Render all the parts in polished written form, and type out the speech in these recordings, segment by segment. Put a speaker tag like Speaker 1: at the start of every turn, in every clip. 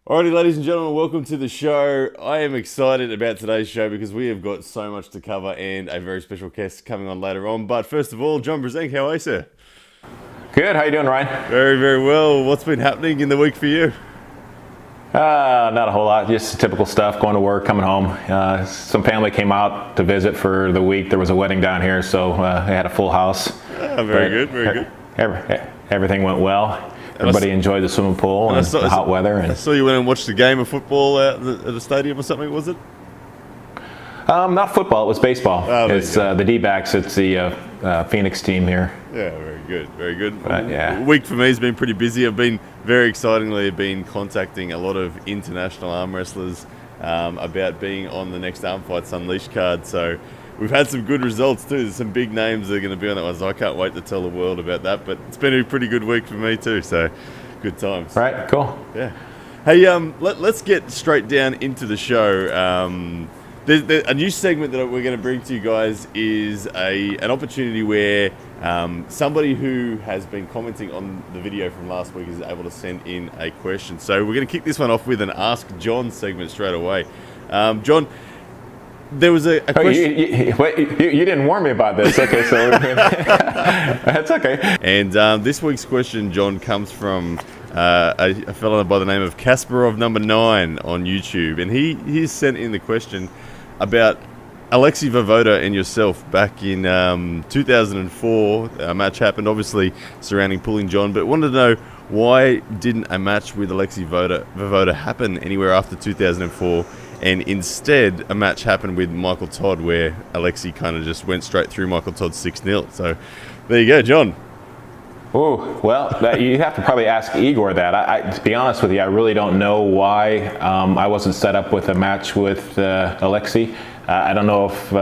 Speaker 1: Alrighty, ladies and gentlemen, welcome to the show. I am excited about today's show because we have got so much to cover and a very special guest coming on later on. But first of all, John Brzenk, how are you, sir?
Speaker 2: Good. How you doing, Ryan?
Speaker 1: Very, very well. What's been happening in the week for you?
Speaker 2: Not a whole lot. Just typical stuff. Going to work, coming home. Some family came out to visit for the week. There was a wedding down here, so I had a full house.
Speaker 1: Very good, very good.
Speaker 2: Everything went well. Everybody enjoyed the swimming pool and the hot weather.
Speaker 1: I saw you went and watched a game of football at the stadium or something, was it?
Speaker 2: Not football. It was baseball.
Speaker 1: Oh,
Speaker 2: it's the D-backs. It's the Phoenix team here.
Speaker 1: Yeah, very good, very good.
Speaker 2: But, yeah.
Speaker 1: Week for me has been pretty busy. I've been very excitingly contacting a lot of international arm wrestlers about being on the next Arm Fights Unleashed card. So we've had some good results too. There's some big names that are going to be on that one. So I can't wait to tell the world about that. But it's been a pretty good week for me too. So good times.
Speaker 2: Right. Cool.
Speaker 1: Yeah. Hey, let's get straight down into the show. A new segment that we're going to bring to you guys is an opportunity where somebody who has been commenting on the video from last week is able to send in a question. So we're going to kick this one off with an Ask John segment straight away. John, there was a question.
Speaker 2: You didn't warn me about this. Okay, so that's okay.
Speaker 1: And this week's question, John, comes from a fellow by the name of Kasparov number 9 on YouTube, and he sent in the question about Alexei Voivoda and yourself back in 2004. A match happened, obviously surrounding Pulling John, but wanted to know why didn't a match with Alexei Voivoda happen anywhere after 2004, and instead a match happened with Michael Todd where Alexei kind of just went straight through Michael Todd 6-0. So there you go, John.
Speaker 2: Oh, well, you have to probably ask Igor that. To be honest with you, I really don't know why I wasn't set up with a match with Alexei. I don't know if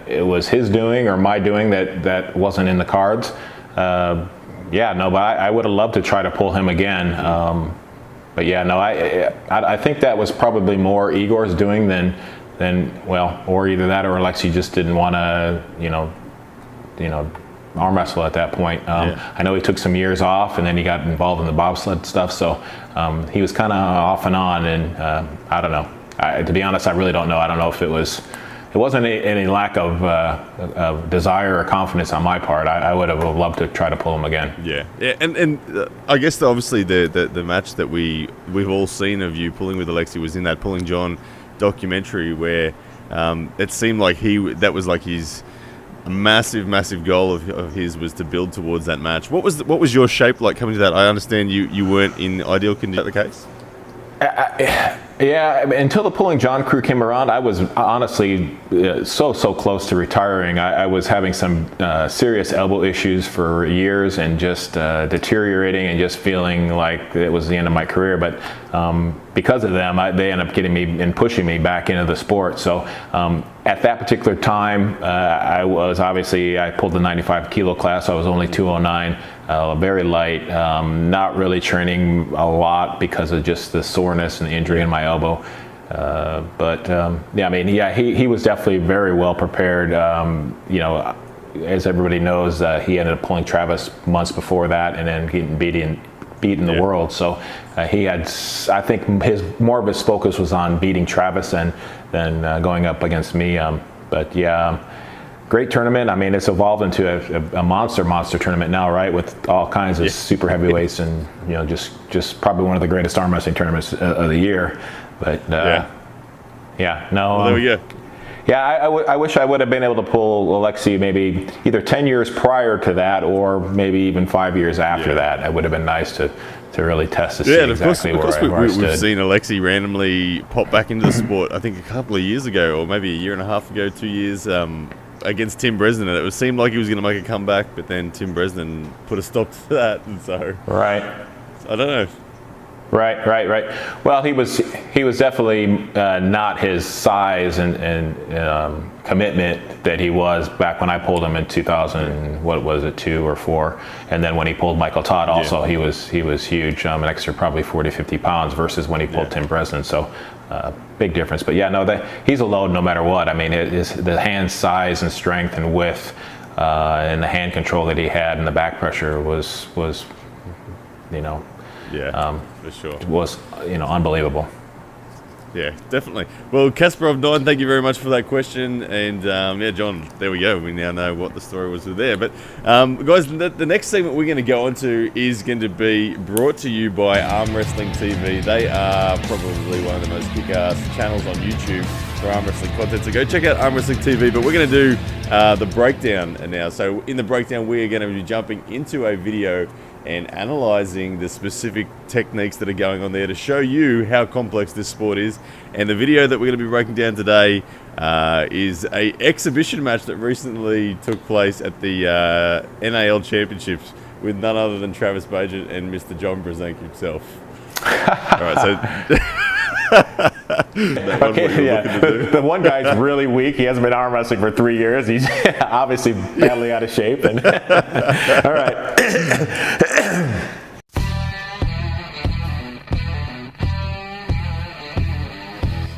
Speaker 2: it was his doing or my doing that wasn't in the cards. But I would have loved to try to pull him again. But yeah, no, I think that was probably more Igor's doing than or either that or Alexei just didn't want to, arm wrestle at that point. I know he took some years off and then he got involved in the bobsled stuff, so he was kind of off and on, and I don't know. To be honest, I really don't know. I don't know if it wasn't any lack of desire or confidence on my part. I would have loved to try to pull him again.
Speaker 1: Yeah, and I guess obviously the match that we've all seen of you pulling with Alexei was in that Pulling John documentary where it seemed like that was like his massive goal of his was to build towards that match. What was your shape like coming to that? I understand you weren't in ideal condition. Is that the case?
Speaker 2: Yeah, until the Pulling John crew came around, I was honestly so close to retiring. I was having some serious elbow issues for years and just deteriorating and just feeling like it was the end of my career. But because of them, they ended up getting me and pushing me back into the sport. So at that particular time, I pulled the 95 kilo class. I was only 209. Very light, not really training a lot because of just the soreness and the injury in my elbow. He was definitely very well prepared. As everybody knows, he ended up pulling Travis months before that and then getting beaten the world. So he had, I think more of his focus was on beating Travis than going up against me. Great tournament. I mean, it's evolved into a monster tournament now, right? With all kinds of super heavyweights and just probably one of the greatest arm wrestling tournaments of the year. But well,
Speaker 1: there we go.
Speaker 2: Yeah, I wish I would have been able to pull Alexei maybe either 10 years prior to that or maybe even 5 years after that. It would have been nice to really test to see exactly where I stood.
Speaker 1: We've seen Alexei randomly pop back into the sport, I think a couple of years ago, or maybe a year and a half ago, 2 years, against Tim Breznan, and it seemed like he was going to make a comeback, but then Tim Breznan put a stop to that, and so I don't know.
Speaker 2: Right. Well, he was definitely not his size and commitment that he was back when I pulled him in 2000. What was it, 2 or 4? And then when he pulled Michael Todd, also he was huge, an extra probably 40-50 pounds versus when he pulled Tim Breznan. So big difference. But he's a load no matter what. I mean, the hand size and strength and width and the hand control that he had and the back pressure was
Speaker 1: for sure.
Speaker 2: was unbelievable.
Speaker 1: Yeah, definitely. Well, Kasparov9, thank you very much for that question. And John, there we go. We now know what the story was there. But guys, the next segment we're going to go into is going to be brought to you by Armwrestling TV. They are probably one of the most kick-ass channels on YouTube for arm wrestling content. So go check out Armwrestling TV. But we're going to do the breakdown now. So in the breakdown, we are going to be jumping into a video and analysing the specific techniques that are going on there to show you how complex this sport is. And the video that we're going to be breaking down today is a exhibition match that recently took place at the NAL Championships with none other than Travis Bajan and Mr. John Brzenk himself. All right, so...
Speaker 2: Okay, yeah. The one guy's really weak. He hasn't been arm wrestling for 3 years. He's obviously badly out of shape. And all right.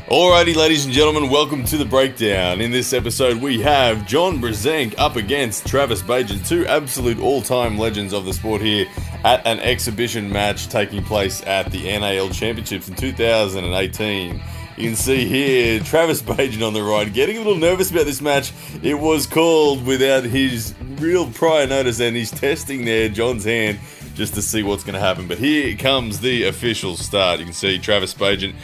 Speaker 1: Alrighty, ladies and gentlemen, welcome to the breakdown. In this episode, we have John Brzenk up against Travis Bajan, two absolute all-time legends of the sport here at an exhibition match taking place at the NAL Championships in 2018. You can see here Travis Bajan on the right, getting a little nervous about this match. It was called without his real prior notice, and he's testing there John's hand just to see what's going to happen. But here comes the official start. You can see Travis Bajan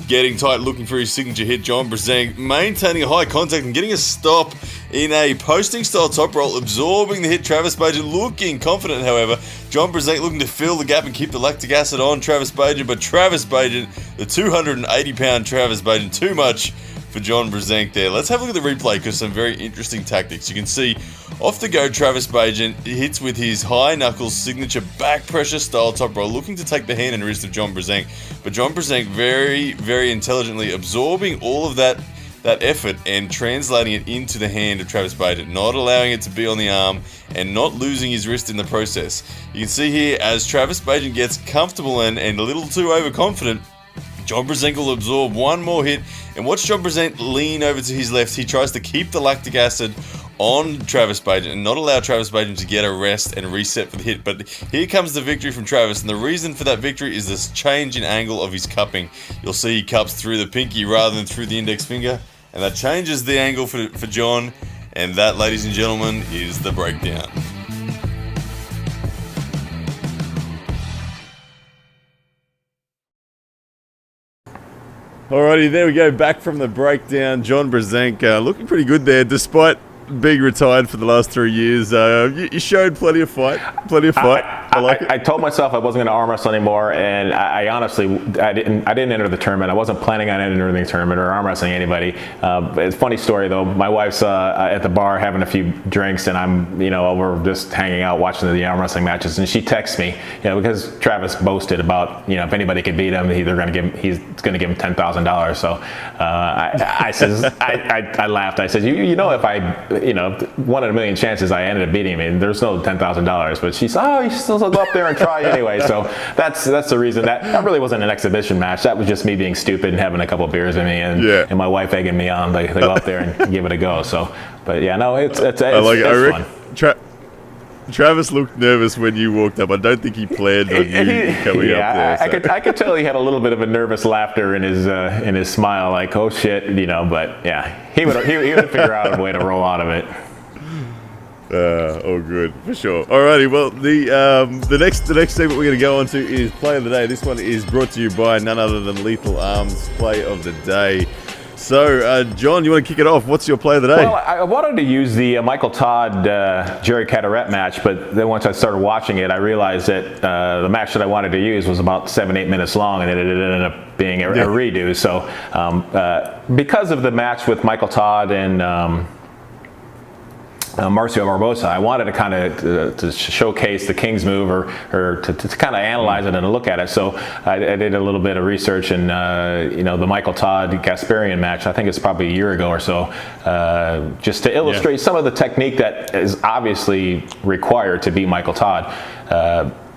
Speaker 1: getting tight, looking for his signature hit. John Brzenk maintaining a high contact and getting a stop in a posting style top roll, absorbing the hit. Travis Bajan looking confident, however. John Brzenk looking to fill the gap and keep the lactic acid on Travis Bajan, but Travis Bajan, the 280-pound Travis Bajan, too much for John Brzenk there. Let's have a look at the replay because some very interesting tactics. You can see off the go Travis Bajan hits with his high knuckles signature back pressure style top roll, looking to take the hand and wrist of John Brzenk. But John Brzenk very, very intelligently absorbing all of that effort and translating it into the hand of Travis Bajan, not allowing it to be on the arm and not losing his wrist in the process. You can see here as Travis Bajan gets comfortable and a little too overconfident, John Brzenk will absorb one more hit, and watch John Brzenk lean over to his left. He tries to keep the lactic acid on Travis Bajan and not allow Travis Bajan to get a rest and reset for the hit. But here comes the victory from Travis, and the reason for that victory is this change in angle of his cupping. You'll see he cups through the pinky rather than through the index finger, and that changes the angle for John, and that, ladies and gentlemen, is the breakdown. Alrighty, there we go, back from the breakdown. John Brzenk looking pretty good there, despite being retired for the last 3 years. You showed plenty of fight. I like it.
Speaker 2: I told myself I wasn't going to arm wrestle anymore, and I honestly didn't enter the tournament. I wasn't planning on entering the tournament or arm wrestling anybody. It's a funny story though. My wife's at the bar having a few drinks, and I'm over just hanging out watching the arm wrestling matches, and she texts me because Travis boasted about if anybody could beat him, he's going to give him $10,000. So I laughed. I said, if I one in a million chances I ended up beating him, and there's no $10,000. But she said, you still go up there and try anyway. So that's the reason. That really wasn't an exhibition match. That was just me being stupid and having a couple beers in me, and my wife egging me on to go up there and give it a go. So, but yeah, no, it's fun.
Speaker 1: Travis looked nervous when you walked up. I don't think he planned on you coming up there. So.
Speaker 2: I could tell he had a little bit of a nervous laughter in his smile, like, oh shit, But yeah, he would figure out a way to roll out of it.
Speaker 1: Oh, good for sure. Alrighty, well, the next segment we're going to go on to is Play of the Day. This one is brought to you by none other than Lethal Arms Play of the Day. So, John, you want to kick it off? What's your play of the day?
Speaker 2: Well, I wanted to use the Michael Todd, Jerry Cadorette match, but then once I started watching it, I realized that the match that I wanted to use was about 7-8 minutes long, and it ended up being a redo. So, because of the match with Michael Todd and Marcio Barbosa, I wanted to kind of to showcase the King's move or to kind of analyze it and look at it. So I did a little bit of research, and the Michael Todd Gasparian match, I think it's probably a year ago or so, just to illustrate some of the technique that is obviously required to beat Michael Todd.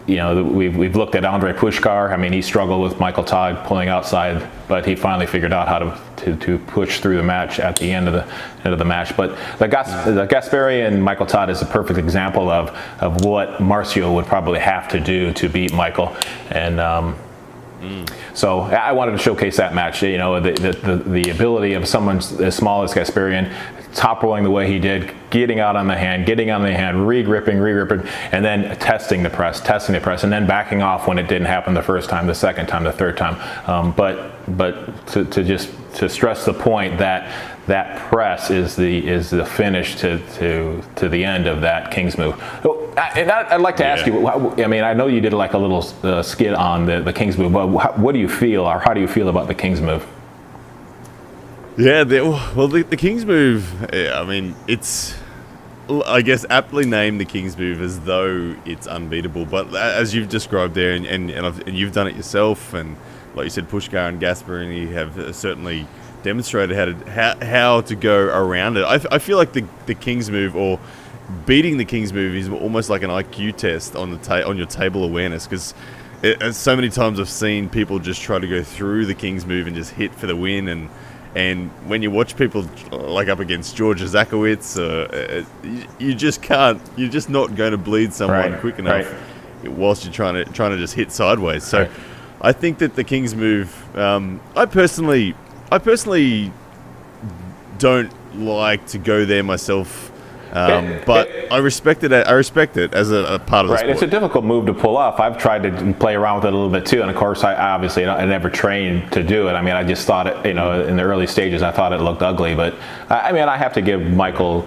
Speaker 2: we've looked at Andre Pushkar. I mean, he struggled with Michael Todd pulling outside, but he finally figured out how to push through the match at the end of the match. But the Gasparian Michael Todd is a perfect example of what Marcio would probably have to do to beat Michael. And so I wanted to showcase that match. The ability of someone as small as Gasparian, top rolling the way he did, getting on the hand, re-gripping, and then testing the press, and then backing off when it didn't happen the first time, the second time, the third time. But to stress the point that press is the finish to the end of that King's move. And I'd like to ask you. I mean, I know you did like a little skit on the King's move, but what do you feel, or how do you feel about the King's move?
Speaker 1: Yeah, the King's move, I mean, it's, I guess, aptly named the King's move as though it's unbeatable. But as you've described there, and you've done it yourself, and like you said, Pushkar and Gasparini have certainly demonstrated how to go around it. I feel like the King's move, or beating the King's move, is almost like an IQ test on your table awareness, because so many times I've seen people just try to go through the King's move and just hit for the win, and when you watch people like up against George Zakowicz, you just can't. You're just not going to bleed someone quick enough whilst you're trying to just hit sideways. So I think that the King's move, I personally don't like to go there myself. But I respect it. I respect it as a part of the sport.
Speaker 2: It's a difficult move to pull off. I've tried to play around with it a little bit too, and of course, I never trained to do it. I mean, I just thought it. In the early stages, I thought it looked ugly. But I mean, I have to give Michael,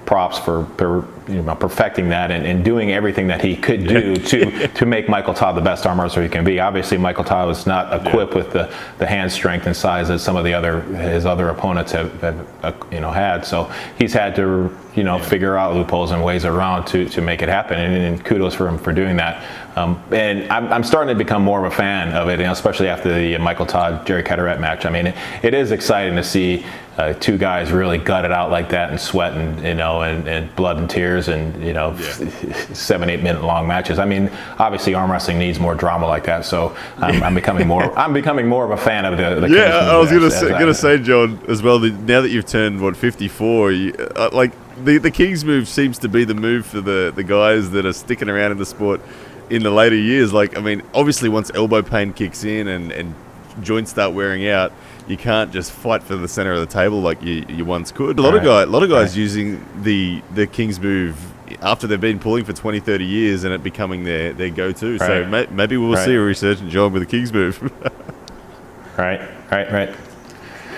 Speaker 2: props for perfecting that and doing everything that he could do to make Michael Todd the best arm wrestler he can be. Obviously, Michael Todd was not equipped with the hand strength and size that some of his other opponents have had. So he's had to figure out loopholes and ways around to make it happen. And kudos for him for doing that. And I'm starting to become more of a fan of it, especially after the Michael Todd Jerry Caderet match. I mean, it is exciting to see two guys really gut it out like that and sweat and blood and tears and 7-8 minute long matches. I mean, obviously arm wrestling needs more drama like that. So I'm becoming more of a fan of the King's move.
Speaker 1: I was gonna say, John, as well. Now that you've turned 54, the King's move seems to be the move for the guys that are sticking around in the sport in the later years. Like, I mean, obviously once elbow pain kicks in and joints start wearing out, you can't just fight for the center of the table like you once could. A lot of guys using the King's move after they've been pulling for 20, 30 years and it becoming their go-to. Right. So maybe we'll see a resurgent job with the King's move.
Speaker 2: Right.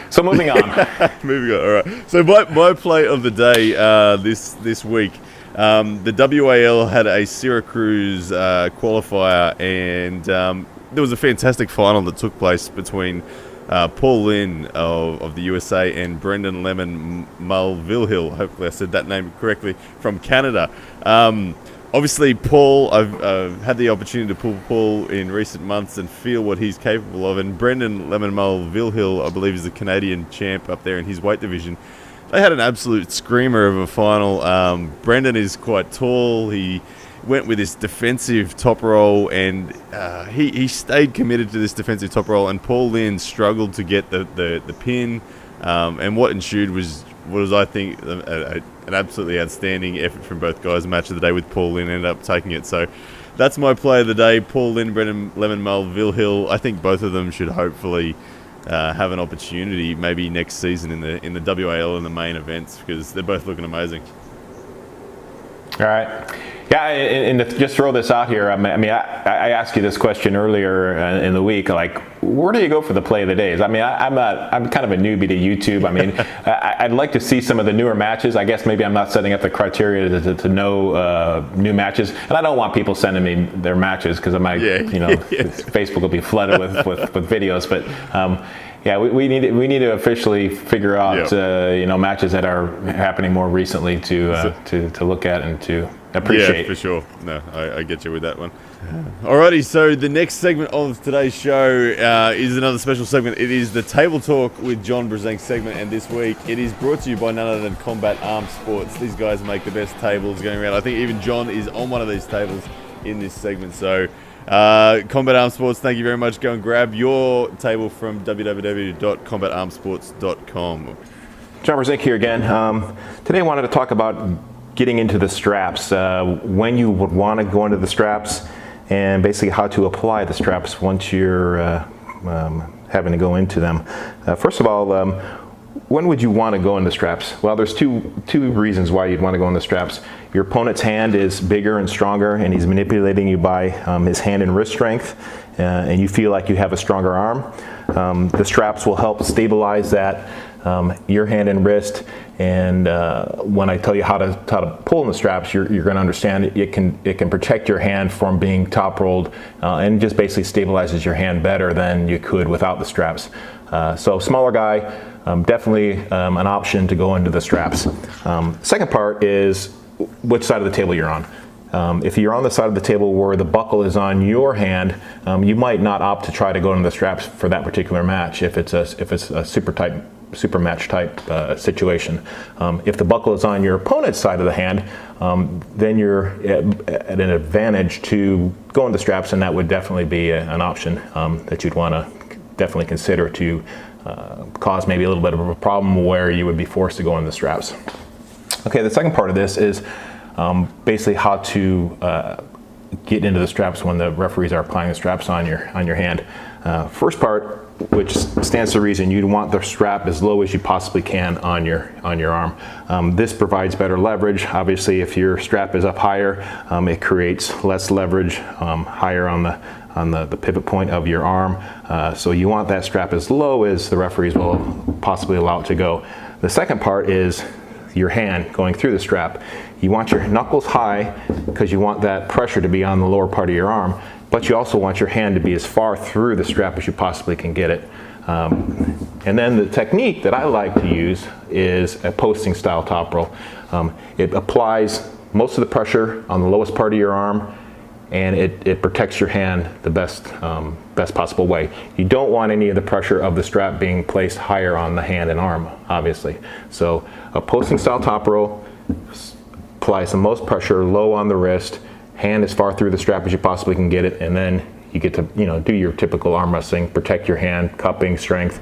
Speaker 2: So moving on.
Speaker 1: All right. So my play of the day this week, the WAL had a Syracuse qualifier, and there was a fantastic final that took place between Paul Lynn of the USA and Brendan Lemon Mulvihill. Hopefully I said that name correctly, from Canada. Obviously, Paul, I've had the opportunity to pull Paul in recent months and feel what he's capable of. And Brendan Lemon Mulvihill, I believe, is the Canadian champ up there in his weight division. They had an absolute screamer of a final. Brendan is quite tall. He went with this defensive top roll, and he stayed committed to this defensive top roll, and Paul Lynn struggled to get the pin, and what ensued was I think an absolutely outstanding effort from both guys. Match of the day with Paul Lynn ended up taking it. So that's my play of the day. Paul Lynn, Brendan Lemon Mulvihill. I think both of them should hopefully have an opportunity maybe next season in the WAL in the main events, because they're both looking amazing.
Speaker 2: All right. Yeah, and just throw this out here. I mean, I asked you this question earlier in the week. Like, where do you go for the play of the days? I mean, I'm kind of a newbie to YouTube. I mean, I'd like to see some of the newer matches. I guess maybe I'm not setting up the criteria to know new matches, and I don't want people sending me their matches because I might, Facebook will be flooded with videos. But yeah, we need to officially figure out matches that are happening more recently to look at and to appreciate.
Speaker 1: Yeah, for sure. No, I get you with that one. Alrighty, so the next segment of today's show is another special segment. It is the Table Talk with John Brzenk segment, and this week it is brought to you by none other than Combat Arms Sports. These guys make the best tables going around. I think even John is on one of these tables in this segment. So, Combat Arms Sports, thank you very much. Go and grab your table from www.combatarmsports.com.
Speaker 2: John Brzenk here again. Today I wanted to talk about getting into the straps, when you would want to go into the straps, and basically how to apply the straps once you're having to go into them. First of all, when would you want to go into straps? Well, there's two reasons why you'd want to go in the straps. Your opponent's hand is bigger and stronger, and he's manipulating you by his hand and wrist strength, and you feel like you have a stronger arm. The straps will help stabilize that, your hand and wrist, and when I tell you how to pull in the straps, you're going to understand it can protect your hand from being top rolled, and just basically stabilizes your hand better than you could without the straps. So smaller guy, definitely an option to go into the straps. Second part is which side of the table you're on. If you're on the side of the table where the buckle is on your hand, you might not opt to try to go into the straps for that particular match if it's a super match type situation. If the buckle is on your opponent's side of the hand, then you're at an advantage to go into straps, and that would definitely be an option that you'd want to definitely consider to cause maybe a little bit of a problem where you would be forced to go into the straps. Okay, the second part of this is basically how to get into the straps when the referees are applying the straps on your hand. First part, which stands to reason you'd want the strap as low as you possibly can on your arm. This provides better leverage. Obviously, if your strap is up higher, it creates less leverage higher on the pivot point of your arm. So you want that strap as low as the referees will possibly allow it to go. The second part is your hand going through the strap. You want your knuckles high because you want that pressure to be on the lower part of your arm, but you also want your hand to be as far through the strap as you possibly can get it. And then the technique that I like to use is a posting style top roll. It applies most of the pressure on the lowest part of your arm, and it protects your hand the best possible way. You don't want any of the pressure of the strap being placed higher on the hand and arm, obviously. So a posting style top roll applies the most pressure low on the wrist, hand as far through the strap as you possibly can get it, and then you get to do your typical arm wrestling, protect your hand, cupping, strength,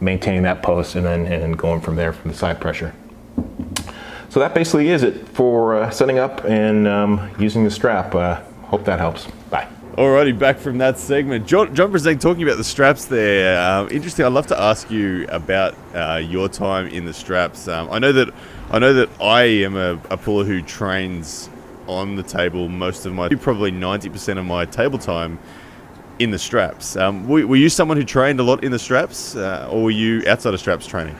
Speaker 2: maintaining that post, and then going from there from the side pressure. So that basically is it for setting up and using the strap. Hope that helps. Bye.
Speaker 1: Alrighty, back from that segment. John Brzenk talking about the straps there. Interesting. I'd love to ask you about your time in the straps. I know that I am a puller who trains on the table probably 90% of my table time in the straps. Were you someone who trained a lot in the straps, or were you outside of straps training?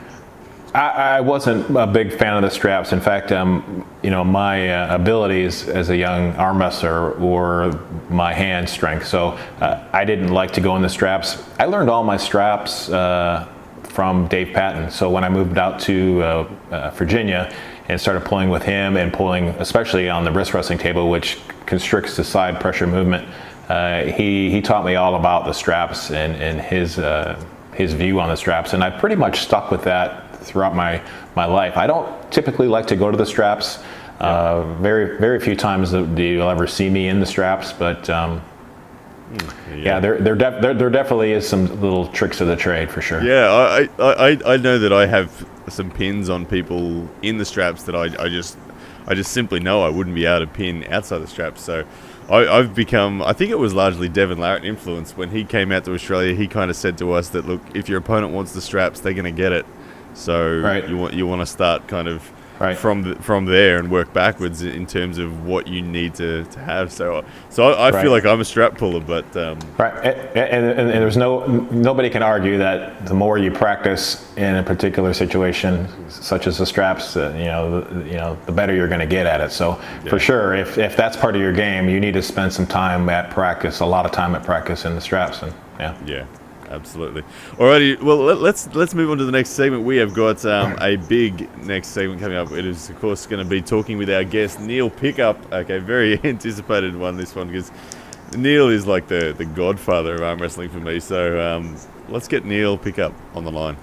Speaker 2: I wasn't a big fan of the straps. In fact, my abilities as a young arm wrestler were my hand strength. So I didn't like to go in the straps. I learned all my straps from Dave Patton. So when I moved out to Virginia and started pulling with him and pulling, especially on the wrist wrestling table, which constricts the side pressure movement, he taught me all about the straps and his view on the straps, and I pretty much stuck with that throughout my life. I don't typically like to go to the straps. Very, very few times do you'll ever see me in the straps, but there definitely is some little tricks of the trade for sure.
Speaker 1: Yeah, I know that I have some pins on people in the straps that I just simply know I wouldn't be able to pin outside the straps. So I've become, I think it was largely Devin Larratt influence. When he came out to Australia, he kind of said to us that, look, if your opponent wants the straps, they're going to get it. So you want to start kind of from there and work backwards in terms of what you need to have. So I feel like I'm a strap puller, but
Speaker 2: and there's nobody can argue that the more you practice in a particular situation, such as the straps, the better you're going to get at it. So for sure, if that's part of your game, you need to spend some time at practice, a lot of time at practice in the straps, and
Speaker 1: yeah. Absolutely. Alrighty, well, let's move on to the next segment. We have got a big next segment coming up. It is, of course, going to be talking with our guest, Neil Pickup. Okay, very anticipated this one, because Neil is like the godfather of arm wrestling for me. So let's get Neil Pickup on the line.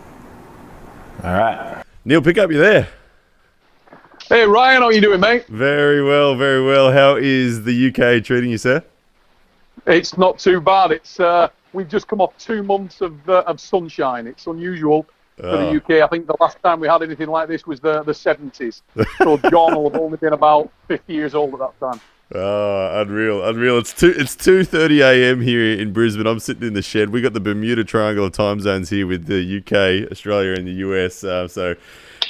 Speaker 2: All right.
Speaker 1: Neil Pickup, you there?
Speaker 3: Hey Ryan, how you doing, mate?
Speaker 1: Very well, very well. How is the UK treating you, sir?
Speaker 3: It's not too bad. It's we've just come off 2 months of sunshine. It's unusual for the UK. I think the last time we had anything like this was the 70s. So John will have only been about 50 years old at that time.
Speaker 1: Oh, unreal, unreal. It's 2:30 a.m. here in Brisbane. I'm sitting in the shed. We got the Bermuda Triangle of time zones here with the UK, Australia, and the US. So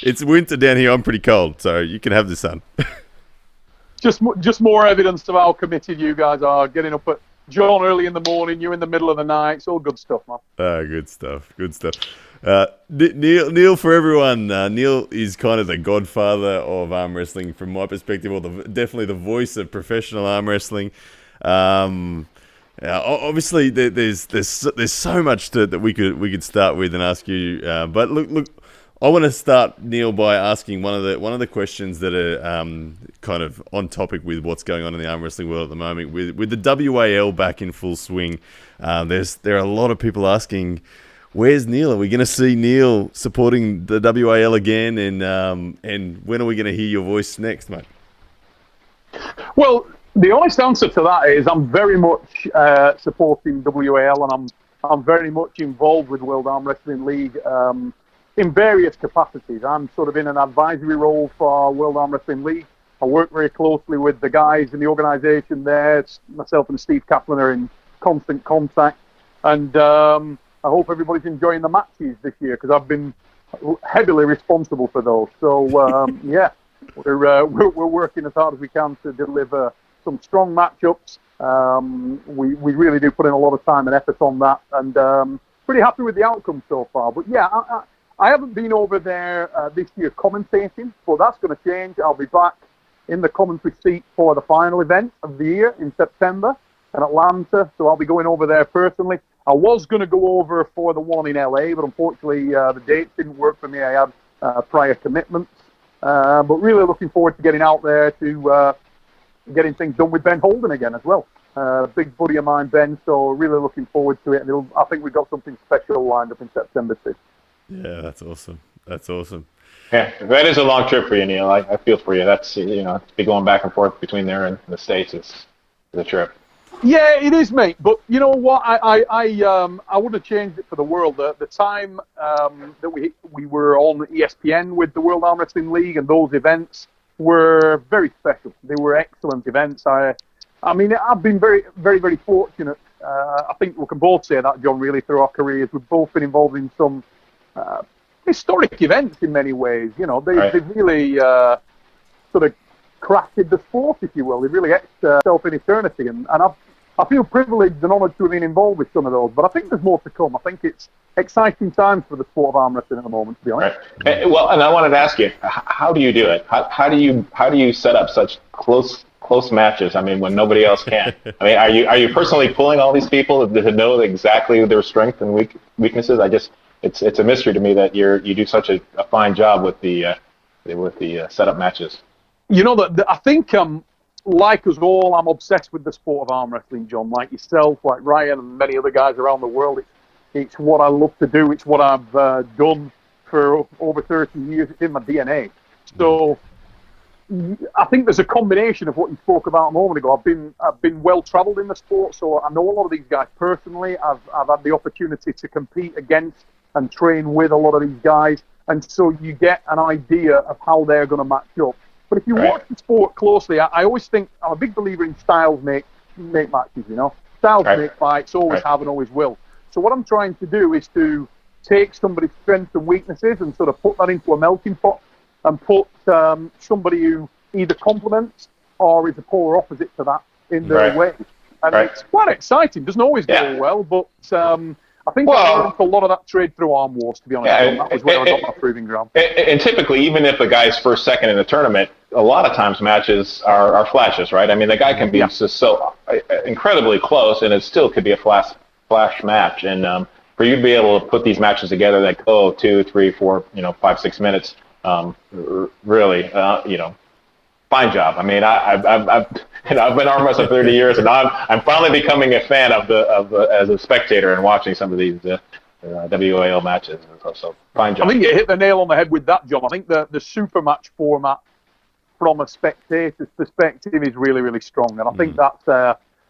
Speaker 1: it's winter down here. I'm pretty cold, so you can have the sun.
Speaker 3: Just more evidence of how committed you guys are. Getting up at John early in the morning, you in the middle of the night. It's all good stuff, man.
Speaker 1: Good stuff. Good stuff. Neil, for everyone, Neil is kind of the godfather of arm wrestling from my perspective, or definitely the voice of professional arm wrestling. Obviously, there's so much that we could start with and ask you. But look, I want to start, Neil, by asking one of the questions that are kind of on topic with what's going on in the arm wrestling world at the moment. With the WAL back in full swing, there are a lot of people asking, where's Neil? Are we going to see Neil supporting the WAL again? And when are we going to hear your voice next, mate?
Speaker 3: Well, the honest answer to that is I'm very much supporting WAL, and I'm very much involved with the World Arm Wrestling League in various capacities. I'm sort of in an advisory role for World Arm Wrestling League. I work very closely with the guys in the organisation there. Myself and Steve Kaplan are in constant contact, and I hope everybody's enjoying the matches this year, because I've been heavily responsible for those. So yeah, we're working as hard as we can to deliver some strong matchups. We really do put in a lot of time and effort on that, and pretty happy with the outcome so far. But yeah, I haven't been over there this year commentating, but that's going to change. I'll be back in the commentary seat for the final event of the year in September in Atlanta, so I'll be going over there personally. I was going to go over for the one in LA, but unfortunately the dates didn't work for me. I had prior commitments, but really looking forward to getting out there to getting things done with Ben Holden again as well. Big buddy of mine, Ben, so really looking forward to it. And I think we've got something special lined up in September too.
Speaker 1: Yeah, that's awesome. That's awesome.
Speaker 2: Yeah, that is a long trip for you, Neil. I feel for you. That's, to be going back and forth between there and the States is a trip.
Speaker 3: Yeah, it is, mate. But you know what? I wouldn't have changed it for the world. The time that we were on ESPN with the World Arm Wrestling League, and those events were very special. They were excellent events. I mean, I've been very, very, very fortunate. I think we can both say that, John, really, through our careers. We've both been involved in some historic events in many ways. They've really sort of crafted the sport, if you will. They really etched themselves in eternity. And I feel privileged and honoured to have been involved with some of those. But I think there's more to come. I think it's exciting times for the sport of arm wrestling at the moment, to be honest.
Speaker 2: Right. Well, and I wanted to ask you, how do you do it? How do you set up such close matches? I mean, when nobody else can. I mean, are you personally pulling all these people to know exactly their strengths and weaknesses? It's a mystery to me that you do such a fine job with the setup matches.
Speaker 3: I think like us all, I'm obsessed with the sport of arm wrestling, John. Like yourself, like Ryan, and many other guys around the world. It's what I love to do. It's what I've done for over 30 years. It's in my DNA. So I think there's a combination of what you spoke about a moment ago. I've been well travelled in the sport, so I know a lot of these guys personally. I've had the opportunity to compete against and train with a lot of these guys, and so you get an idea of how they're going to match up. But if you watch the sport closely, I always think I'm a big believer in styles make matches. Styles make fights, always have and always will. So what I'm trying to do is to take somebody's strengths and weaknesses and sort of put that into a melting pot and put somebody who either complements or is a polar opposite to that in their way. And it's quite exciting. Doesn't always go well, but I think I learned a lot of that trade through Arm Wars, to be honest. That was where I got my proving ground.
Speaker 2: And typically, even if the guy's first, second in the tournament, a lot of times matches are flashes, right? I mean, the guy can be just so incredibly close, and it still could be a flash match. And for you to be able to put these matches together that go 2, 3, 4, 5, 6 minutes, really, fine job. I mean, I've been arm wrestling for 30 years, and I'm finally becoming a fan of the as a spectator and watching some of these WAL matches. So fine job.
Speaker 3: I think you hit the nail on the head with that, John. I think the super match format from a spectator's perspective is really, really strong. And I think that's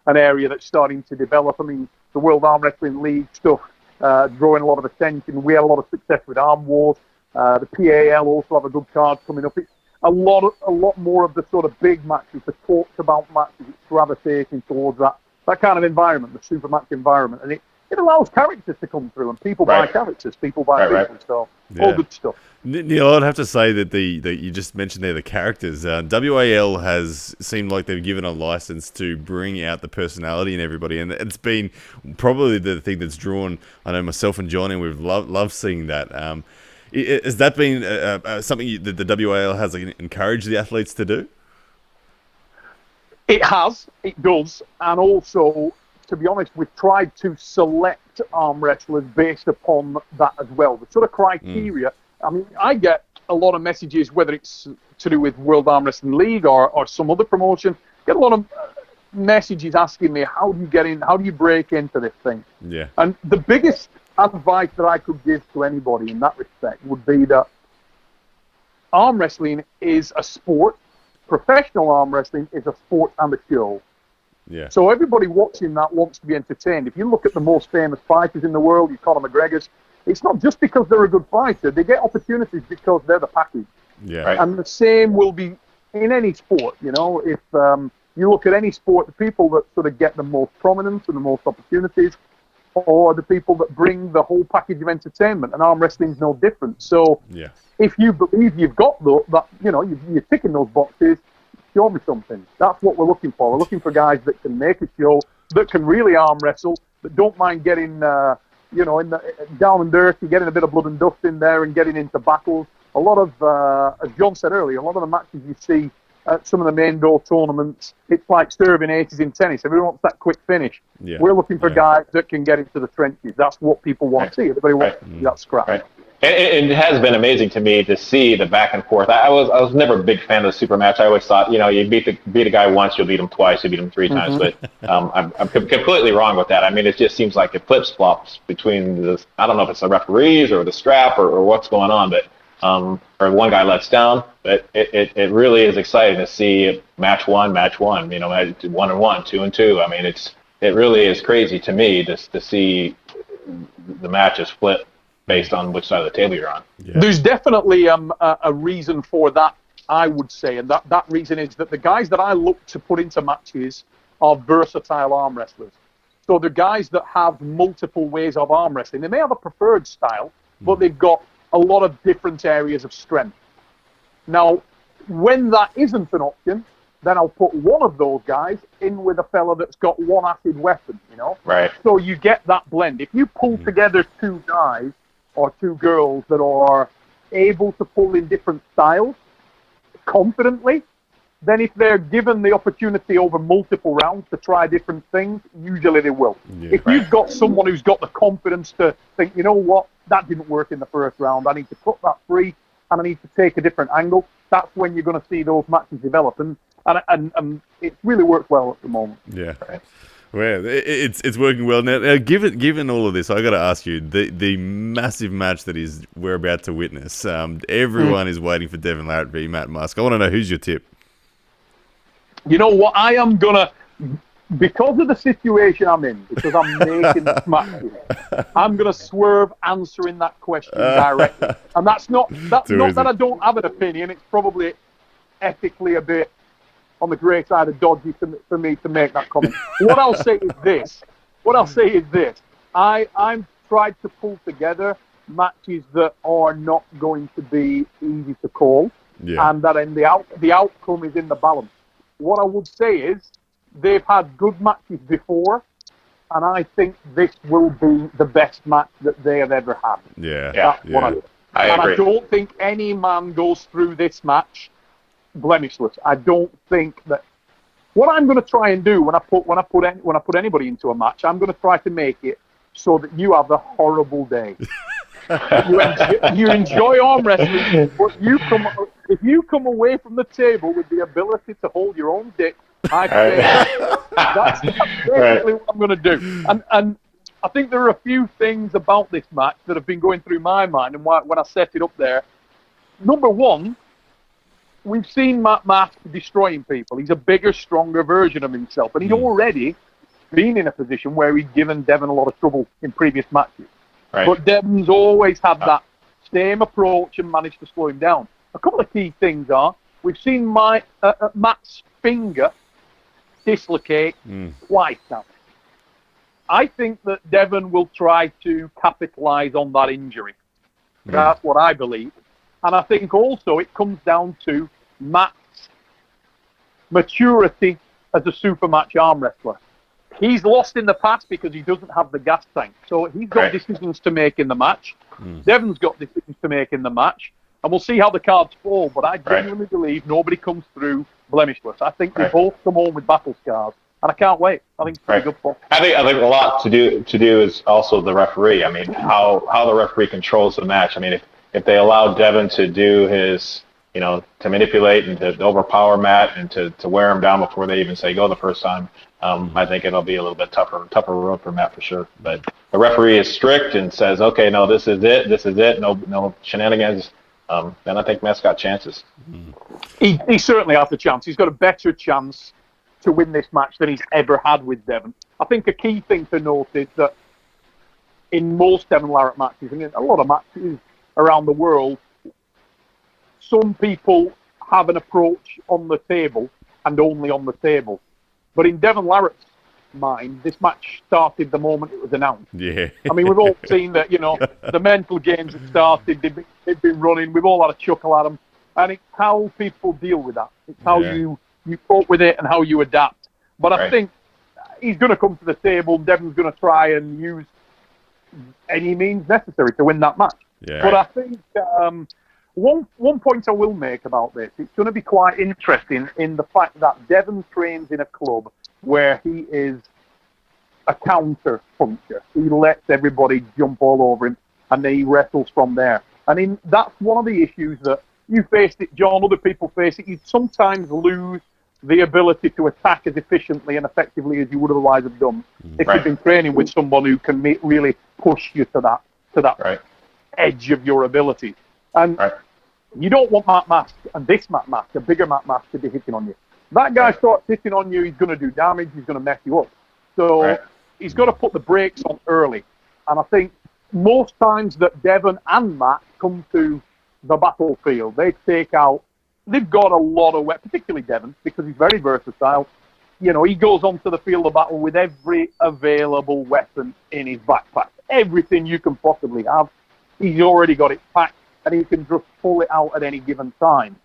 Speaker 3: an area that's starting to develop. I mean, the World Arm Wrestling League stuff drawing a lot of attention. We had a lot of success with Arm Wars. The PAL also have a good card coming up. It's a lot more of the sort of big matches, the talked about matches, it's gravitating towards that kind of environment, the super match environment. And it allows characters to come through, and people buy characters, people buy people, so all good stuff.
Speaker 1: Neil, I'd have to say that you just mentioned there, the characters. WAL has seemed like they've given a license to bring out the personality in everybody, and it's been probably the thing that's drawn, I know myself and John, and we've loved seeing that. Has that been something that the WAL has encouraged the athletes to do?
Speaker 3: It does, and also, to be honest, we've tried to select arm wrestlers based upon that as well. The sort of criteria, I mean, I get a lot of messages, whether it's to do with World Arm Wrestling League or some other promotion, get a lot of messages asking me, how do you get in, how do you break into this thing?
Speaker 1: Yeah.
Speaker 3: And the biggest advice that I could give to anybody in that respect would be that arm wrestling is a sport. Professional arm wrestling is a sport and a show.
Speaker 1: Yeah.
Speaker 3: So everybody watching that wants to be entertained. If you look at the most famous fighters in the world, you Conor McGregor's, it's not just because they're a good fighter. They get opportunities because they're the package.
Speaker 1: Yeah.
Speaker 2: Right.
Speaker 3: And the same will be in any sport. You know, if you look at any sport, the people that sort of get the most prominence and the most opportunities are the people that bring the whole package of entertainment. And arm wrestling's no different. So if you believe you've got that, you know, you're ticking those boxes, show me something. That's what we're looking for. We're looking for guys that can make a show, that can really arm wrestle, that don't mind getting, you know, down and dirty, getting a bit of blood and dust in there and getting into battles. A lot of, as John said earlier, a lot of the matches you see at some of the main door tournaments, it's like serving aces in tennis. Everyone wants that quick finish.
Speaker 1: Yeah.
Speaker 3: We're looking for guys that can get into the trenches. That's what people want to see. Everybody wants to see that scrap.
Speaker 2: Right. And it has been amazing to me to see the back and forth. I was never a big fan of the super match. I always thought, you know, you beat a guy once, you'll beat him twice, you beat him three times. But I'm completely wrong with that. I mean, it just seems like it flips-flops between the, I don't know if it's the referees or the strap or what's going on, but or one guy lets down. But it really is exciting to see match one, you know, 1-1, 2-2. I mean, it really is crazy to me to see the matches flip based on which side of the table you're on.
Speaker 3: Yeah. There's definitely a reason for that, I would say, and that reason is that the guys that I look to put into matches are versatile arm wrestlers. So they're guys that have multiple ways of arm wrestling. They may have a preferred style, but they've got a lot of different areas of strength. Now, when that isn't an option, then I'll put one of those guys in with a fella that's got one acid weapon, you know?
Speaker 2: Right.
Speaker 3: So you get that blend. If you pull together two guys or two girls that are able to pull in different styles confidently, then if they're given the opportunity over multiple rounds to try different things, usually they will. Yeah, if you've got someone who's got the confidence to think, you know what, that didn't work in the first round, I need to cut that free and I need to take a different angle, that's when you're going to see those matches develop. And it really works well at the moment.
Speaker 1: Yeah. Right. Well, it's working well now. Given all of this, I got to ask you the massive match that we're about to witness. Everyone is waiting for Devin Larratt v Matt Musk. I want to know, who's your tip?
Speaker 3: You know what? I am gonna, because of the situation I'm in, because I'm making this match, I'm gonna swerve answering that question directly. And that's not that I don't have an opinion. It's probably ethically a bit on the grey side of dodgy for me to make that comment. What I'll say is this. I'm tried to pull together matches that are not going to be easy to call, and that in the outcome is in the balance. What I would say is they've had good matches before, and I think this will be the best match that they have ever had. That's what I agree. I don't think any man goes through this match blemishless. I don't think that. What I'm going to try and do when I put anybody into a match, I'm going to try to make it so that you have a horrible day. you enjoy arm wrestling, but if you come away from the table with the ability to hold your own dick, I say that's basically what I'm going to do. And I think there are a few things about this match that have been going through my mind, and when I set it up there. Number one, we've seen Matt Mask destroying people. He's a bigger, stronger version of himself, and he's already been in a position where he's given Devon a lot of trouble in previous matches.
Speaker 2: Right.
Speaker 3: But Devon's always had that same approach and managed to slow him down. A couple of key things are, we've seen Matt's finger dislocate twice now. I think that Devon will try to capitalise on that injury. That's what I believe. And I think also it comes down to Matt's maturity as a super match arm wrestler. He's lost in the past because he doesn't have the gas tank. So he's got decisions to make in the match. Devon's got decisions to make in the match. And we'll see how the cards fall. But I genuinely believe nobody comes through blemishless. I think they both come home with battle scars. And I can't wait. I think it's pretty good fun.
Speaker 2: I think a lot to do is also the referee. I mean, how the referee controls the match. I mean, if they allow Devon to do his, to manipulate and to overpower Matt and to wear him down before they even say go the first time, I think it'll be a little bit tougher road for Matt for sure. But the referee is strict and says, okay, no, this is it, no shenanigans. Then I think Matt's got chances.
Speaker 3: He certainly has the chance. He's got a better chance to win this match than he's ever had with Devon. I think a key thing to note is that in most Devon Larratt matches, and in a lot of matches around the world, some people have an approach on the table and only on the table. But in Devon Larratt's mind, this match started the moment it was announced.
Speaker 1: Yeah.
Speaker 3: I mean, we've all seen that, the mental games have started, they've been running, we've all had a chuckle at them, and it's how people deal with that. It's how you cope with it and how you adapt. But I think he's going to come to the table, Devon's going to try and use any means necessary to win that match.
Speaker 1: Yeah.
Speaker 3: But I think one point I will make about this, it's going to be quite interesting in the fact that Devon trains in a club where he is a counter puncher. He lets everybody jump all over him and then he wrestles from there. And that's one of the issues that you faced it, John, other people face it. You sometimes lose the ability to attack as efficiently and effectively as you would otherwise have done if you've been training with someone who can really push you to that edge of your ability. And you don't want Matt Mask and this Matt Mask, a bigger Matt Mask, to be hitting on you. That guy starts hitting on you, he's going to do damage, he's going to mess you up. So he's got to put the brakes on early. And I think most times that Devon and Matt come to the battlefield, they've got a lot of weapons, particularly Devon, because he's very versatile. He goes onto the field of battle with every available weapon in his backpack. Everything you can possibly have, he's already got it packed, and he can just pull it out at any given time.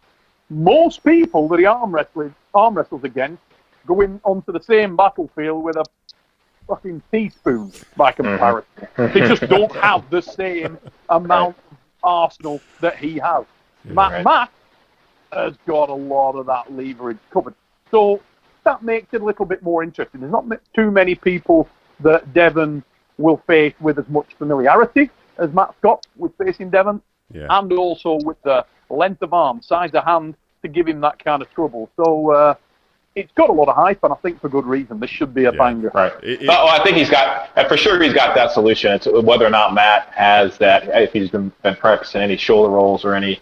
Speaker 3: Most people that he arm wrestles against go onto the same battlefield with a fucking teaspoon by comparison. They just don't have the same amount of arsenal that he has. Matt has got a lot of that leverage covered. So that makes it a little bit more interesting. There's not too many people that Devon will face with as much familiarity as Matt's got with facing Devon, and also with the length of arm, size of hand to give him that kind of trouble. So it's got a lot of hype, and I think for good reason. This should be a banger.
Speaker 2: Right. I think he's got that solution. It's whether or not Matt has that, if he's been practicing any shoulder rolls or any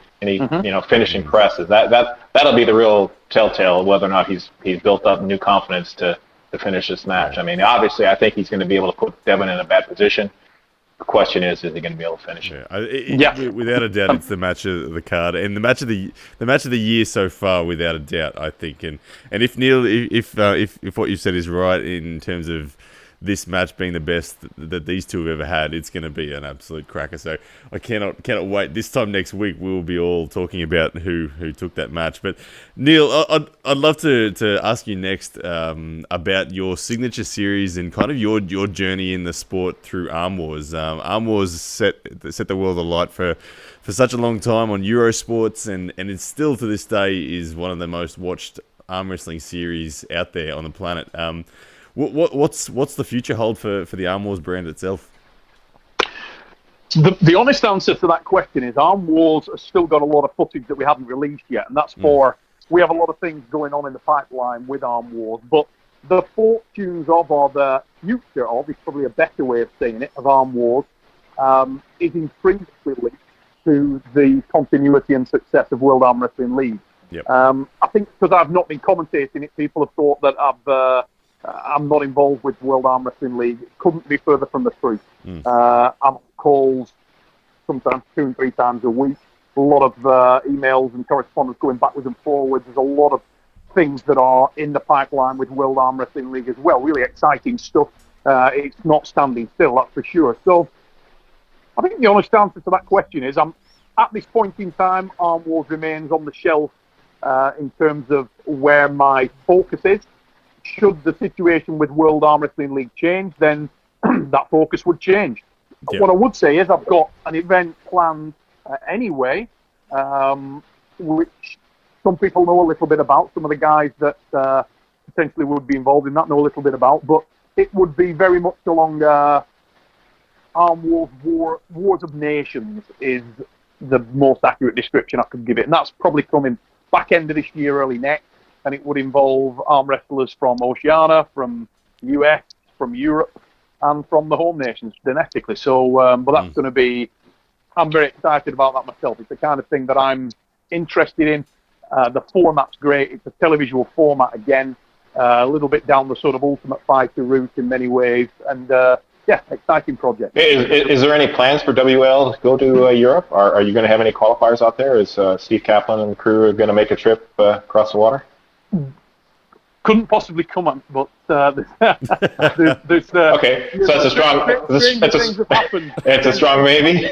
Speaker 2: finishing presses. That'll be the real telltale of whether or not he's built up new confidence to finish this match. I mean, obviously, I think he's going to be able to put Devon in a bad position. The question is he going to be able to finish it?
Speaker 1: Without a doubt, it's the match of the card and the match of the year so far, without a doubt, I think. And if Neil, if what you said is right in terms of this match being the best that these two have ever had, it's going to be an absolute cracker. So I cannot wait. This time next week, we'll be all talking about who took that match. But Neil, I'd love to ask you next about your signature series and kind of your journey in the sport through Arm Wars. Arm Wars set the world alight for such a long time on Eurosports, and it's still to this day is one of the most watched arm wrestling series out there on the planet. What's the future hold for the Arm Wars brand itself?
Speaker 3: The honest answer to that question is Arm Wars has still got a lot of footage that we haven't released yet, and that's we have a lot of things going on in the pipeline with Arm Wars, but the fortunes of, or the future of, is probably a better way of saying it, of Arm Wars, is intrinsically linked to the continuity and success of World Arm Wrestling League.
Speaker 1: Yep.
Speaker 3: I think because I've not been commentating it, people have thought that I'm not involved with the World Arm Wrestling League. It couldn't be further from the truth. I'm called sometimes 2 and 3 times a week. A lot of emails and correspondence going backwards and forwards. There's a lot of things that are in the pipeline with World Arm Wrestling League as well. Really exciting stuff. It's not standing still, that's for sure. So I think the honest answer to that question is at this point in time, Arm Wars remains on the shelf in terms of where my focus is. Should the situation with World Arm Wrestling League change, then that focus would change.
Speaker 1: Yeah.
Speaker 3: What I would say is I've got an event planned anyway, which some people know a little bit about. Some of the guys that potentially would be involved in that know a little bit about, but it would be very much along Arm Wars of Nations is the most accurate description I could give it. And that's probably coming back end of this year, early next. And it would involve arm wrestlers from Oceania, from US, from Europe, and from the home nations domestically. So, but that's going to be, I'm very excited about that myself. It's the kind of thing that I'm interested in. The format's great. It's a televisual format again, a little bit down the sort of Ultimate Fighter route in many ways. And yeah, exciting project.
Speaker 2: Is there any plans for WL to go to Europe? Are you going to have any qualifiers out there? Is Steve Kaplan and the crew going to make a trip across the water?
Speaker 3: Couldn't possibly come on, but there's
Speaker 2: okay, so that's a strong. It's a strong maybe.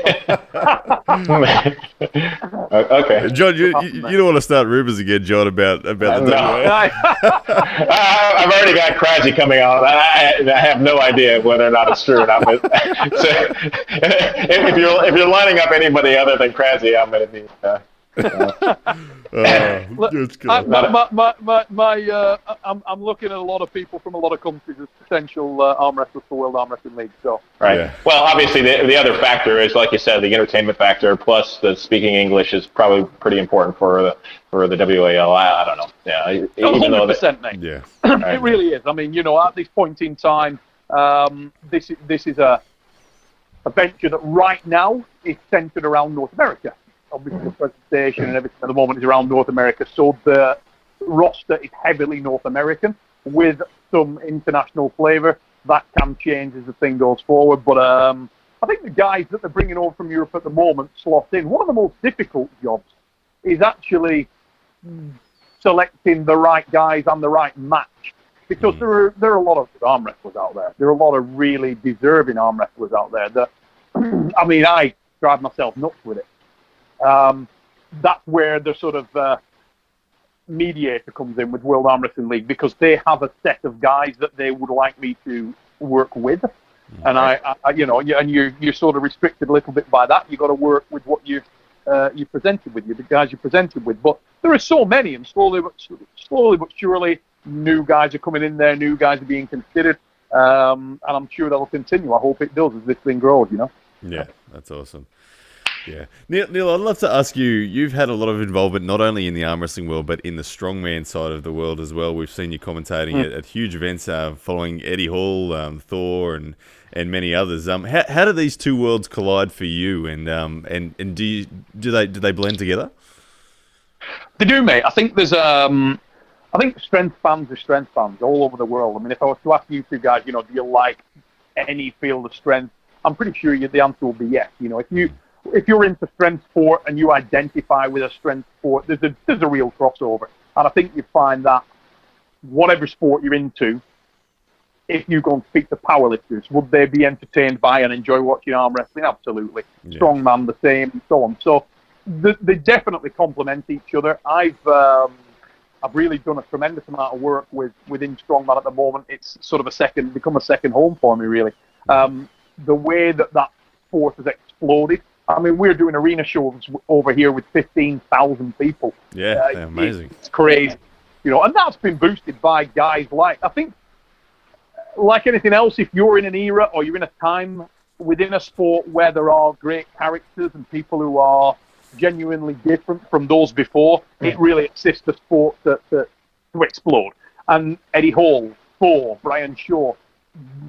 Speaker 2: Okay,
Speaker 1: John, you don't want to start rumors again, John, about the WA?
Speaker 2: I've already got Krasny coming out. I have no idea whether or not it's true or not. But so, if you're lining up anybody other than Krasny, I'm going to be.
Speaker 3: I'm looking at a lot of people from a lot of countries as potential arm wrestlers for World Arm Wrestling League. So
Speaker 2: right.
Speaker 1: Yeah.
Speaker 2: Well, obviously the other factor is, like you said, the entertainment factor plus the speaking English is probably pretty important for the WAL. I don't know. Yeah, even
Speaker 3: 100%, mate.
Speaker 1: Yeah,
Speaker 3: it really is. I mean, at this point in time, this is a venture that right now is centered around North America. Obviously, the presentation and everything at the moment is around North America, so the roster is heavily North American with some international flavour. That can change as the thing goes forward, but I think the guys that they're bringing over from Europe at the moment slot in. One of the most difficult jobs is actually selecting the right guys and the right match, because there are a lot of arm wrestlers out there. There are a lot of really deserving arm wrestlers out there that, I mean, I drive myself nuts with it. That's where the sort of mediator comes in with World Arm Wrestling League, because they have a set of guys that they would like me to work with, and you're sort of restricted a little bit by that. You got to work with what you presented with, the guys you presented with. But there are so many, and slowly but surely, new guys are coming in there. New guys are being considered, and I'm sure that'll continue. I hope it does as this thing grows.
Speaker 1: Yeah, that's awesome. Yeah, Neil, I'd love to ask you. You've had a lot of involvement not only in the arm wrestling world, but in the strongman side of the world as well. We've seen you commentating at huge events, following Eddie Hall, Thor, and many others. How do these two worlds collide for you? And do they blend together?
Speaker 3: They do, mate. I think there's I think strength fans are strength fans all over the world. I mean, if I was to ask you two guys, do you like any field of strength? I'm pretty sure the answer will be yes. If you're into strength sport and you identify with a strength sport, there's a real crossover. And I think you find that whatever sport you're into, if you go and speak to powerlifters, would they be entertained by and enjoy watching arm wrestling? Absolutely. Yeah. Strongman, the same, and so on. So they definitely complement each other. I've really done a tremendous amount of work within strongman at the moment. It's sort of become a second home for me, really. The way that sport has exploded. I mean, we're doing arena shows over here with 15,000 people.
Speaker 1: Yeah, amazing.
Speaker 3: It's crazy, and that's been boosted by guys like anything else. If you're in an era or you're in a time within a sport where there are great characters and people who are genuinely different from those before, it really assists the sport to explode. And Eddie Hall, Thor, Brian Shaw,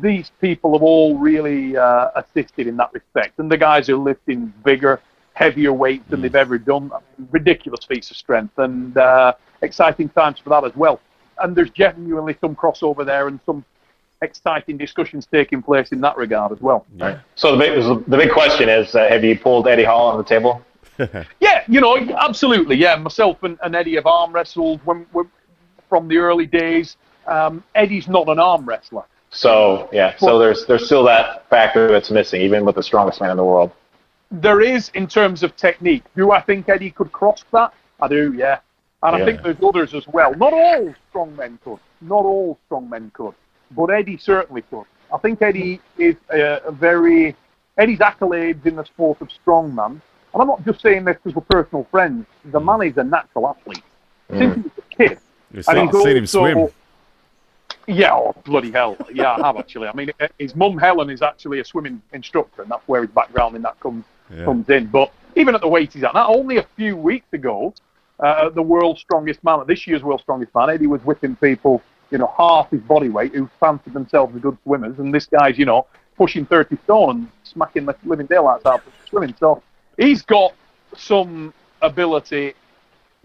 Speaker 3: these people have all really assisted in that respect. And the guys who are lifting bigger, heavier weights than they've ever done. I mean, ridiculous feats of strength, and exciting times for that as well. And there's genuinely some crossover there and some exciting discussions taking place in that regard as well.
Speaker 1: Yeah.
Speaker 4: So the big question is, have you pulled Eddie Hall on the table?
Speaker 3: Yeah, absolutely. Yeah, myself and Eddie have arm wrestled from the early days. Eddie's not an arm wrestler.
Speaker 4: So so there's still that factor that's missing, even with the strongest man in the world.
Speaker 3: There is, in terms of technique. Do I think Eddie could cross that? I do, yeah. And I think there's others as well. Not all strong men could. Not all strong men could. But Eddie certainly could. I think Eddie is Eddie's accolades in the sport of strongman, and I'm not just saying this because we're personal friends, the man is a natural athlete. Since he was a kid.
Speaker 1: I've seen him swim.
Speaker 3: Yeah, oh, bloody hell. Yeah, I have actually. I mean, his mum, Helen, is actually a swimming instructor, and that's where his background in that comes in. But even at the weight he's at, now, only a few weeks ago, the world's strongest man, this year's world's strongest man, Eddie was whipping people, half his body weight, who fancied themselves as good swimmers, and this guy's, pushing 30 stone and smacking the living daylights out of swimming. So he's got some ability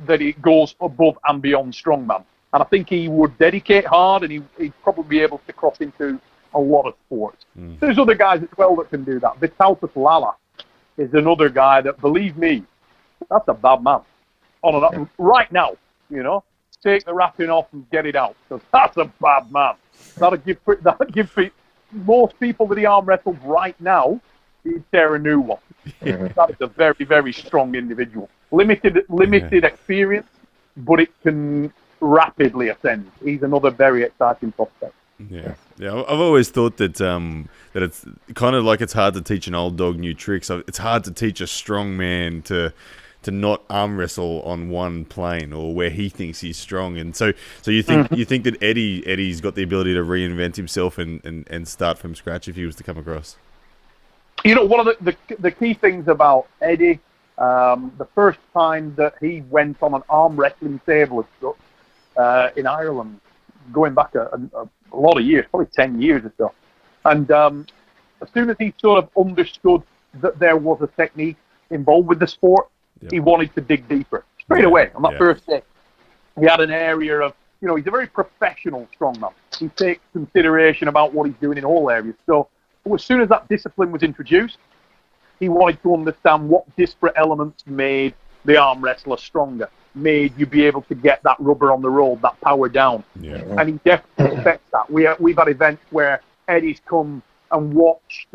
Speaker 3: that it goes above and beyond strongman. And I think he would dedicate hard, and he'd probably be able to cross into a lot of sports. There's other guys as well that can do that. Vitautas Lala is another guy that, believe me, that's a bad man. Right now, take the wrapping off and get it out, because that's a bad man. That'll give most people that he arm wrestles right now, he'd tear a new one. That is a very, very strong individual. Limited experience, but it can rapidly ascend. He's another very exciting prospect.
Speaker 1: Yeah. I've always thought that that it's kind of like it's hard to teach an old dog new tricks. It's hard to teach a strong man to not arm wrestle on one plane or where he thinks he's strong. And so you think that Eddie's got the ability to reinvent himself and start from scratch if he was to come across?
Speaker 3: One of the key things about Eddie, the first time that he went on an arm wrestling table in Ireland, going back a lot of years, probably 10 years or so. And as soon as he sort of understood that there was a technique involved with the sport, he wanted to dig deeper. Straight away, on that first day, he had an area of, he's a very professional strongman. He takes consideration about what he's doing in all areas. So as soon as that discipline was introduced, he wanted to understand what disparate elements made the arm wrestler stronger, made you be able to get that rubber on the road, that power down. And he definitely respects that. We've had events where Eddie's come and watched,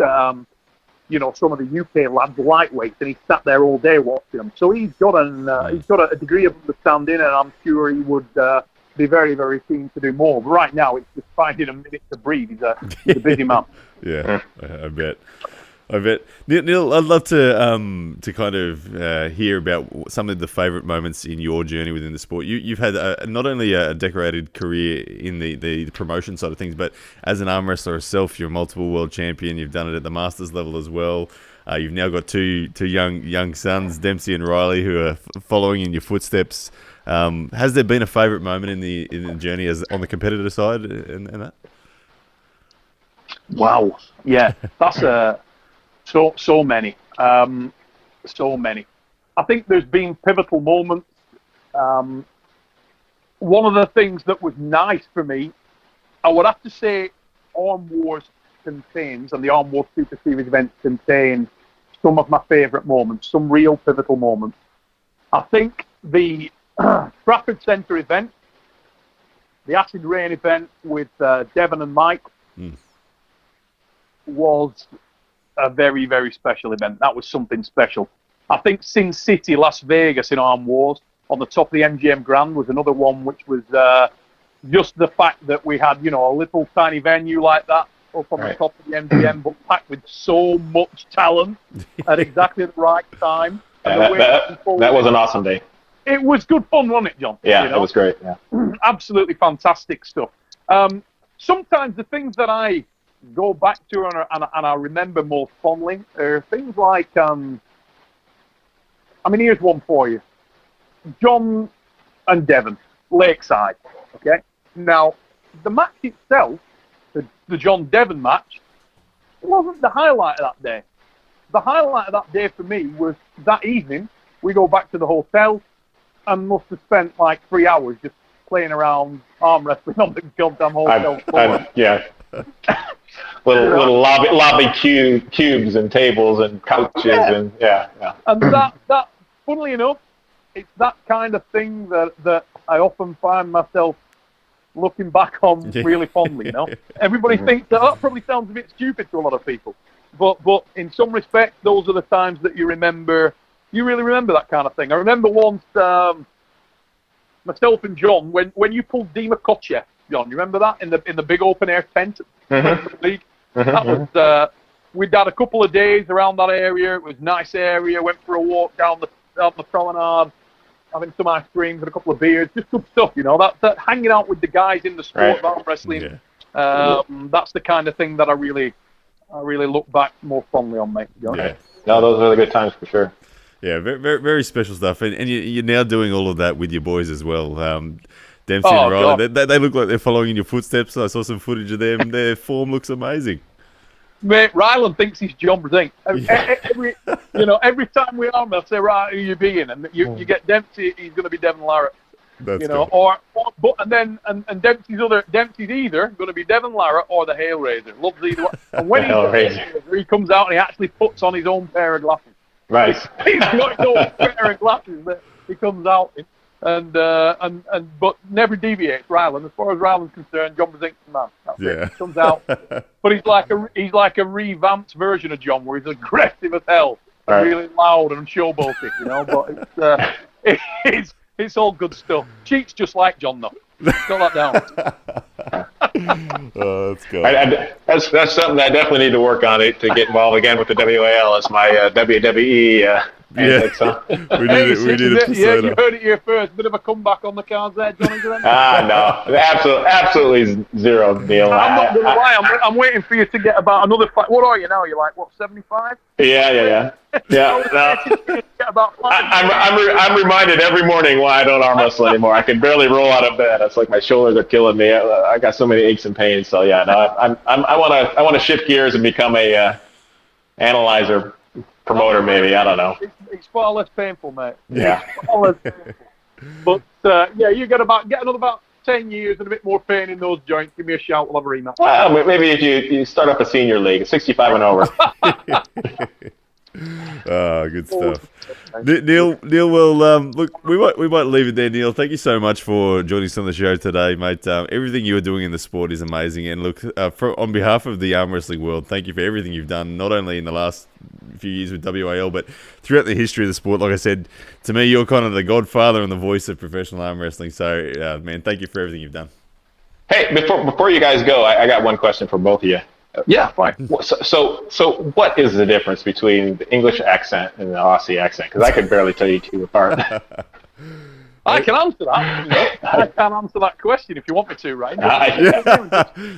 Speaker 3: some of the UK lads lightweights, and he sat there all day watching them. So he's got a degree of understanding, and I'm sure he would be very, very keen to do more. But right now, it's just finding a minute to breathe. He's a busy man.
Speaker 1: Yeah, I bet. Neil, I'd love to kind of hear about some of the favourite moments in your journey within the sport. You've had not only a decorated career in the promotion side of things, but as an arm wrestler yourself, you're a multiple world champion. You've done it at the Masters level as well. You've now got two young sons, Dempsey and Riley, who are following in your footsteps. Has there been a favourite moment in the journey as on the competitor side and that?
Speaker 3: Wow, yeah, that's so many. So many. I think there's been pivotal moments. One of the things that was nice for me, I would have to say Arm Wars contains, and the Arm Wars Super Series events contain some of my favourite moments, some real pivotal moments. I think the Trafford Centre event, the Acid Rain event with Devon and Mike was a very, very special event. That was something special. I think Sin City, Las Vegas in Arm Wars on the top of the MGM Grand was another one, which was just the fact that we had, a little tiny venue like that up on the top of the MGM, but packed with so much talent at exactly the right time.
Speaker 4: That was an awesome day.
Speaker 3: It was good fun, wasn't it, John?
Speaker 4: Yeah, it was great. Yeah.
Speaker 3: Absolutely fantastic stuff. Sometimes the things that I go back to and I remember most fondly are things like, here's one for you. John and Devon, Lakeside, okay? Now, the match itself, the John Devon match, wasn't the highlight of that day. the highlight of that day for me was that evening. We go back to the hotel and must have spent like 3 hours just playing around arm wrestling on the goddamn hotel floor.
Speaker 4: Yeah. little lobby cubes and tables and couches and yeah.
Speaker 3: And that, funnily enough, it's that kind of thing that I often find myself looking back on really fondly. You know, everybody thinks that probably sounds a bit stupid to a lot of people, but in some respects, those are the times that you remember. You really remember that kind of thing. I remember once myself and John when you pulled Dima Kochev, John. You remember that in the big open air tent at the league? That was we'd had a couple of days around that area. It was a nice area. Went for a walk down the promenade, having some ice creams and a couple of beers. Just good stuff, you know. That hanging out with the guys in the sport of arm wrestling. Yeah. That's the kind of thing that I really look back more fondly on, mate. You know?
Speaker 4: Yeah. No, those are the good times for sure.
Speaker 1: Yeah, very, very, very special stuff. And you're now doing all of that with your boys as well. Dempsey and Riley, they look like they're following in your footsteps. I saw some footage of them. Their form looks amazing.
Speaker 3: Mate, Ryland thinks he's John Brzenk. Every time we arm, they'll say, right, who you being? And you get Dempsey, he's going to be Devin Larratt.
Speaker 1: That's cool.
Speaker 3: And Dempsey's either going to be Devin Larratt or the Hailraiser. Loves either one. And when he comes out and he actually puts on his own pair of glasses.
Speaker 4: Right.
Speaker 3: He's got his own pair of glasses that he comes out in. But never deviates, Ryland. As far as Ryland's concerned, John Brzenk's the man. That's it. He comes out, but he's like a revamped version of John, where he's aggressive as hell, really loud and showboating, you know. But it's all good stuff. Cheats just like John, though. Got that down.
Speaker 1: Oh, that's cool.
Speaker 4: That's something I definitely need to work on to get involved again with the WAL. It's my WWE.
Speaker 1: We did it.
Speaker 3: Yeah, you heard it here first. Bit of a comeback on the cards there, Johnny.
Speaker 4: No, absolutely zero deal.
Speaker 3: I'm not gonna lie. I'm waiting for you to get about another fight. What are you now? You're like 75?
Speaker 4: Yeah. No. I'm reminded every morning why I don't arm wrestle anymore. I can barely roll out of bed. It's like my shoulders are killing me. I got so many aches and pains. So yeah, no, I want to shift gears and become a analyzer. Promoter, maybe. I don't know.
Speaker 3: It's far less painful, mate.
Speaker 4: Yeah.
Speaker 3: Far less painful. But you get another about 10 years and a bit more pain in those joints. Give me a shout. We'll have a rematch.
Speaker 4: Well, maybe if you start up a senior league, 65 and over.
Speaker 1: Oh, good stuff. Neil, well, look, we might leave it there, Neil. Thank you so much for joining us on the show today, mate. Everything you are doing in the sport is amazing. And look, on behalf of the arm wrestling world, thank you for everything you've done, not only in the last few years with WAL, but throughout the history of the sport. Like I said, to me, you're kind of the godfather and the voice of professional arm wrestling. So, man, thank you for everything you've done.
Speaker 4: Hey, before you guys go, I got one question for both of you.
Speaker 3: Yeah, fine.
Speaker 4: So what is the difference between the English accent and the Aussie accent? Because I could barely tell you two apart.
Speaker 3: I can answer that. I can answer that question if you want me to, right?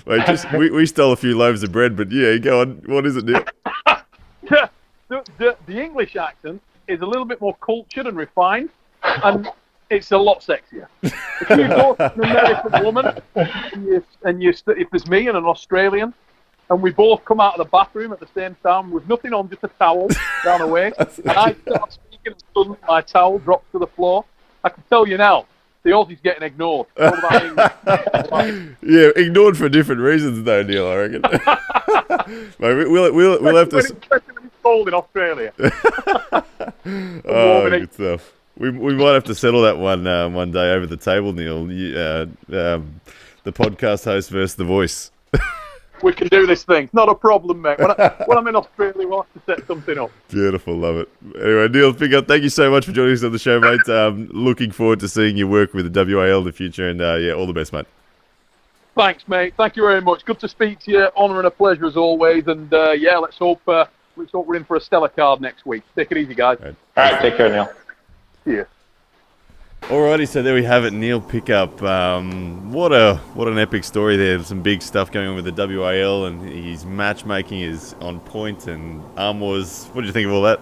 Speaker 1: Wait, we stole a few loaves of bread, but yeah, go on. What is it, Neil?
Speaker 3: The English accent is a little bit more cultured and refined, and it's a lot sexier. If you go to an American woman, if there's me and an Australian, and we both come out of the bathroom at the same time with nothing on, just a towel down the way, and I start speaking and suddenly my towel drops to the floor, I can tell you now, the Aussie's getting ignored.
Speaker 1: Yeah, ignored for different reasons though, Neil, I reckon. Mate, we'll have to...
Speaker 3: cold in Australia.
Speaker 1: Oh, good stuff. We might have to settle that one day over the table, Neil. The podcast host versus the voice.
Speaker 3: We can do this thing. Not a problem, mate. When I'm in Australia, we'll have to set something up.
Speaker 1: Beautiful, love it. Anyway, Neil, thank you so much for joining us on the show, mate. Looking forward to seeing you work with the WAL in the future, and all the best, mate.
Speaker 3: Thanks, mate. Thank you very much. Good to speak to you. Honour and a pleasure as always. And let's hope we're in for a stellar card next week. Take it easy, guys.
Speaker 4: All right, take care, Neil.
Speaker 3: See you.
Speaker 1: Alrighty, so there we have it, Neil Pickup. What an epic story there. Some big stuff going on with the WAL, and his matchmaking is on point, and Arm Wars. What did you think of all that?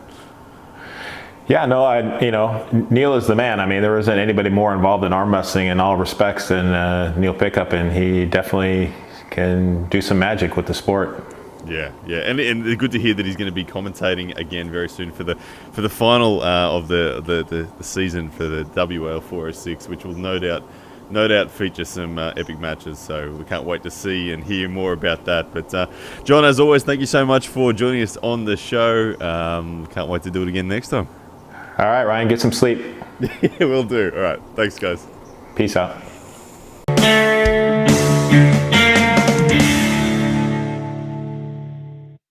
Speaker 2: Yeah, no, Neil is the man. I mean, there isn't anybody more involved in arm wrestling in all respects than Neil Pickup, and he definitely can do some magic with the sport.
Speaker 1: Yeah, and good to hear that he's going to be commentating again very soon for the final of the season for the WL 406, which will no doubt feature some epic matches. So we can't wait to see and hear more about that. But John, as always, thank you so much for joining us on the show. Can't wait to do it again next time.
Speaker 2: All right, Ryan, get some sleep.
Speaker 1: Yeah, will do. All right, thanks, guys.
Speaker 2: Peace out.